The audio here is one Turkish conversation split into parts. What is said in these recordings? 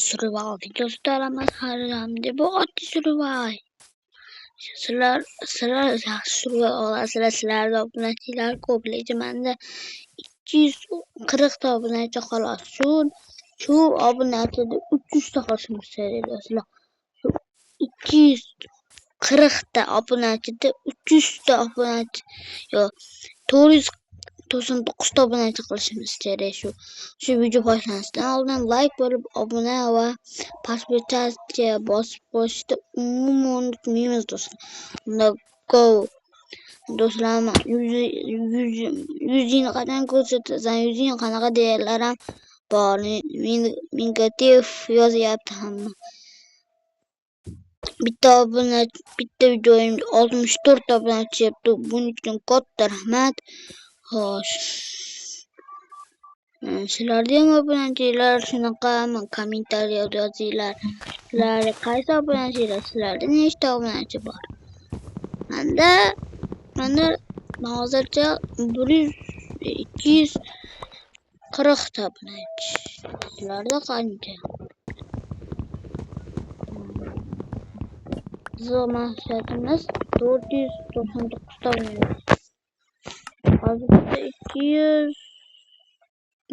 Survival videosu taramas hamda bu oddiy survival. Sizlar yaxshi survival olasizlar. Sizlarda obunachilar ko'p, lekin menda 240 ta obunachi xolos. Shu obunachida 300 ta qolishimiz kerak do'stlar. 240 ta obunachida 300 ta obunachi yo'q 499 ta obunachi qilishimiz kerak. Shu video boshlanishdan oldin like bo'lib, obuna va podpisatsiya bosib qo'yishni umuman unutmaymiz do'stlar. Unda go do'stlar, 100 qadam ko'rsatasan, 100 qanaqa deyarlar ham bor. Negativ yozyapti hamma. Bitta videoyimda 64 ta obunachi yapti. Buning uchun katta rahmat. Xo'sh. Sizlarda ham obunachilar shunaqa kommentariy yozinglar. Sizlar qaysi obunachilar? Sizlarda nechta obunachi bor? Menda hozircha 240 ta obunachi. Sizlarda qancha? Bizning maqsadimiz 499 ta obunachi. Hozircha 200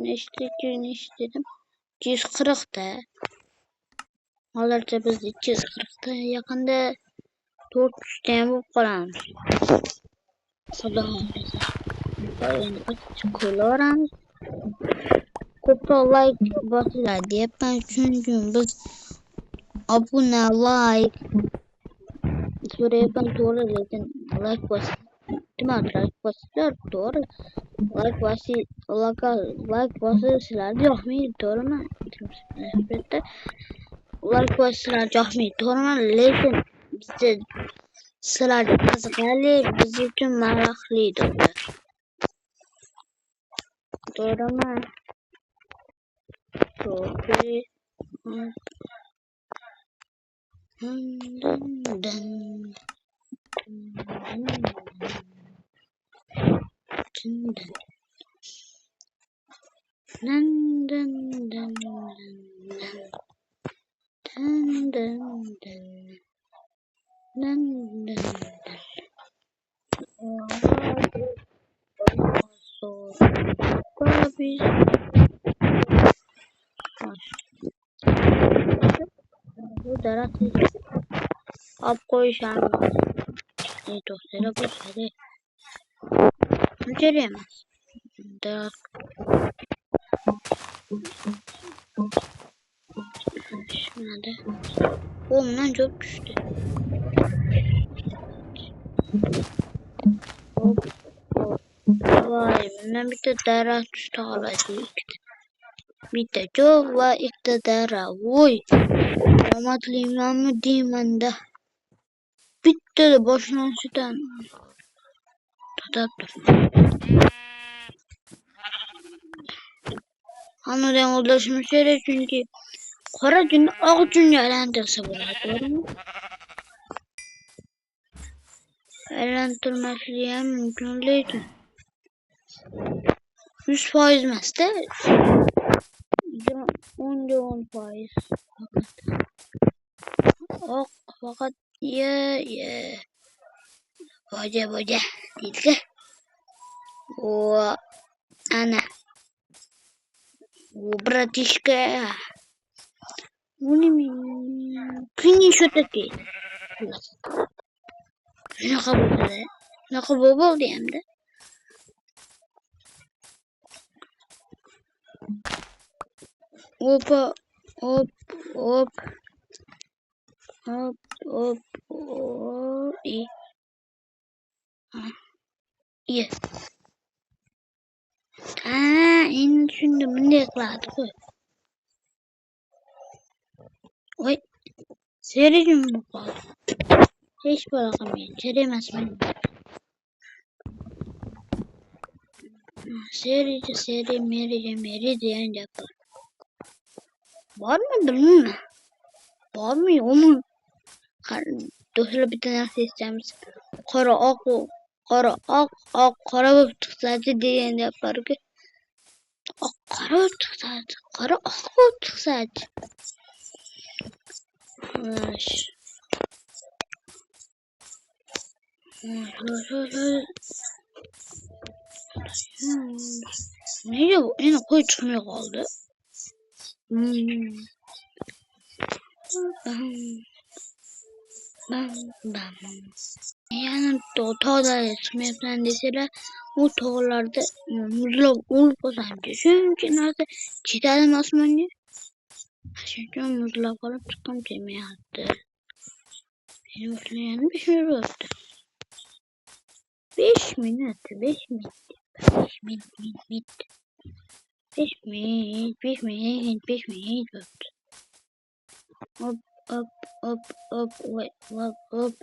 nechta dedim? 240 ta. Hozircha biz 240 ta, yaqinda 400 ta ham bo'lib qolamiz. Xudo xohlasa. Ko'raveramiz. Ko'proq like bosinglar deyapman, chunki biz obuna, like so'rayapman, to'g'ri, lekin like bosinglar, to'g'ri. Like bosishlarga yoqmaydi, to'g'rimi? Albatta. Like bosishlarga yoqmaydi, to'g'rimi? Lekin bizda sizlarga qiziqarli, biz uchun maroqli do'stlar. To'g'rimi? To'g'ri. Bu daraxt olib qo'yishamiz. To'xtanglar, bu kerak. Kerak emas. Daraxt shunada. Bundan çok düştü. Vay, bundan bitta daraxt tuta oladi. Bitta cho'g' va ikkita daraxt. Voy, omadlimanmi deymanda. Bittada boshlanishidan to'xtab turdim. Hammadan o'ylashimiz kerak, chunki qora junni oq junga aylantirsa bo'ladi, to'g'rimi? Aylantirmasligi ham mumkin, lekin 100% emas-da. 10% oq faqat boja deydi. O ana братишка, күнде что-таки shunaqa bo'ldi endi. Hop. Iya. Endi tushundim, bunday qiladi-ku. Voy, seriyam bo'lib qoldi. Hech bora qilmaydi, kerak emas menga. Seri meri degan gap bor. Bormi, bilmayman. Bormi, yo'qmi? Do'stlar, bitta narsa eshitamiz. Qora oq bo'lib chiqsa degan gap bor-ku. Qora chiqsaydi. Qora oq chiqsaydi. Nega yana qo'y chiqmay qoldi? Yani tog'larga chiqmayapman desalar, u tog'larda muzlab o'lib qolsamchi. Shuncha narsa chidadimi osmonga? Shuncha muzlab qolib chiqqim kelmayapti. Meni boshlagani 5 minut bo'libdi. 5 minut. 5 minut. 5 minut bo'libdi. Hop, hop.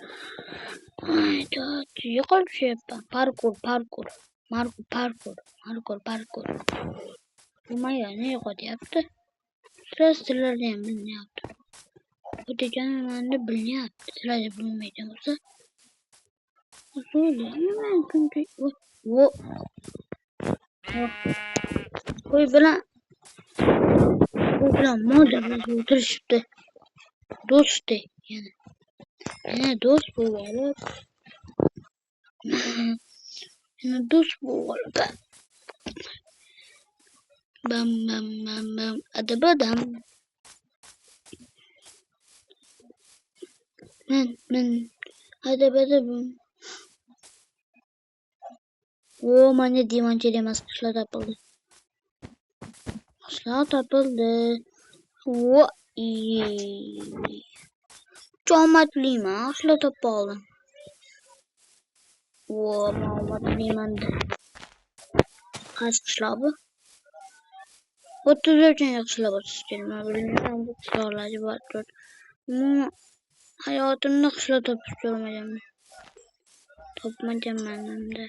Yo'qolib tushyapman. Parkur. Nimaga ne yo'qotyapti? Sizlarni ham bilinyapti. O'tajonimni bilinyapti. Sizlarga bilmaydigan bo'lsa. Qo'y bilan mo'ljalda o'tirishibdi. Do'stdek yana. Yana do'st bo'lib. Yana do'st bo'lib. Bam. Adabadam. Men. Adabadam. Mana divancha emas, qishlar topildi. Omadliman, qishlar topib oldim. Omadliman. Qaysi qishlar bu? 34 qishlar bo'lsa bilmayman, bu qishlarga bor. Hayotimda qishlar topib ko'rmaganman. Topmaganman endi.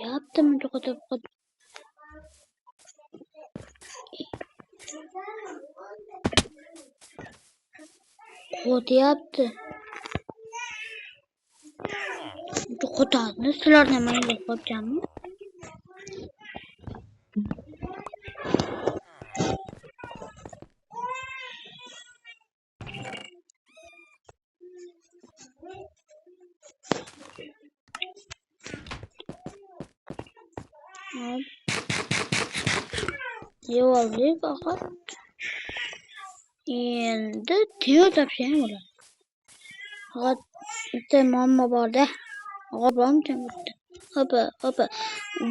Yaptım çok da yaptı. Çok da nasıllar hemen yapacağım. Yuvarlayı fakat endi temir topishim bo'ladi. Fakat bitta muammo bor-da. G'obam temurdi. Hopa.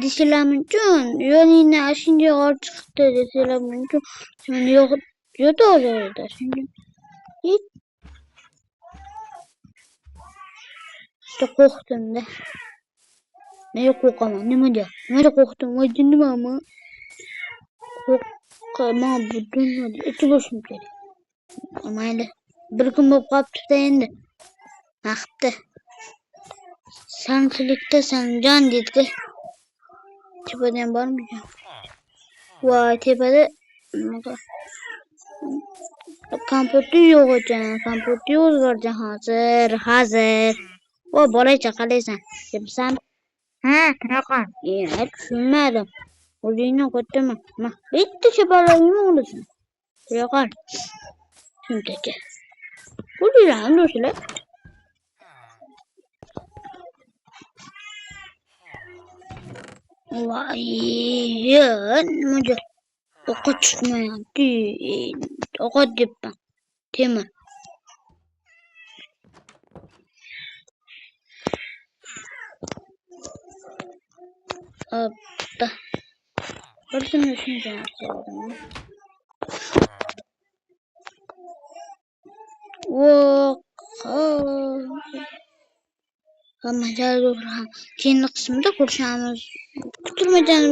Desalarim uchun yo'lingni ashunga olib chiqdi desalarim uchun meni yo'q to'g'rida. Shunga qo'rqdim-da. Nega qo'rqaman? Nimaga qo'rqdim? Nima? Qo'rqaman bu dunyoda ichi bo'lishim kerak. Mayli. Bir kun bo'lib qolibdi endi. Vaqti. Sanchilikda Sanjon dedi. Tepada ham bormikan? Voy, tepada kompyuter yo'q ekan. Kompyuter o'zgardi hozir. Voy, bolacha qalaysan? Debsan? Ha, qanaqa? Tushunmadim. O'zingni qo'ytimi? Bitta shabalagingni olasan. Yo'qol. Shunchaki. Qo'linglarni do'stlar. Voy, nima o'qi chiqmayapti. O'qot debman. Temir. Hoppa. Birsini tushunmayapman. Hamma joyda keyingi qismda ko'rishamiz. Kutilmagan